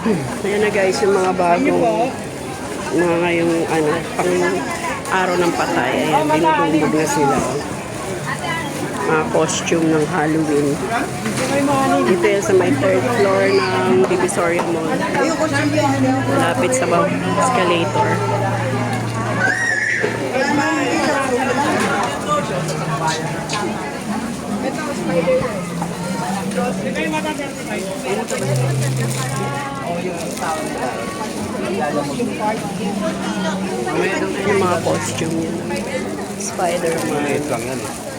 Ayan na guys, yung mga bagong mga ngayong pang araw ng patay. Ayan, binubugbog na sila. Mga costume ng Halloween. Dito yan sa may third floor ng Divisoria Mall. Malapit sa escalator. Mamaya doon yung mga costume yun. Spider-Man. Maliit lang yan eh.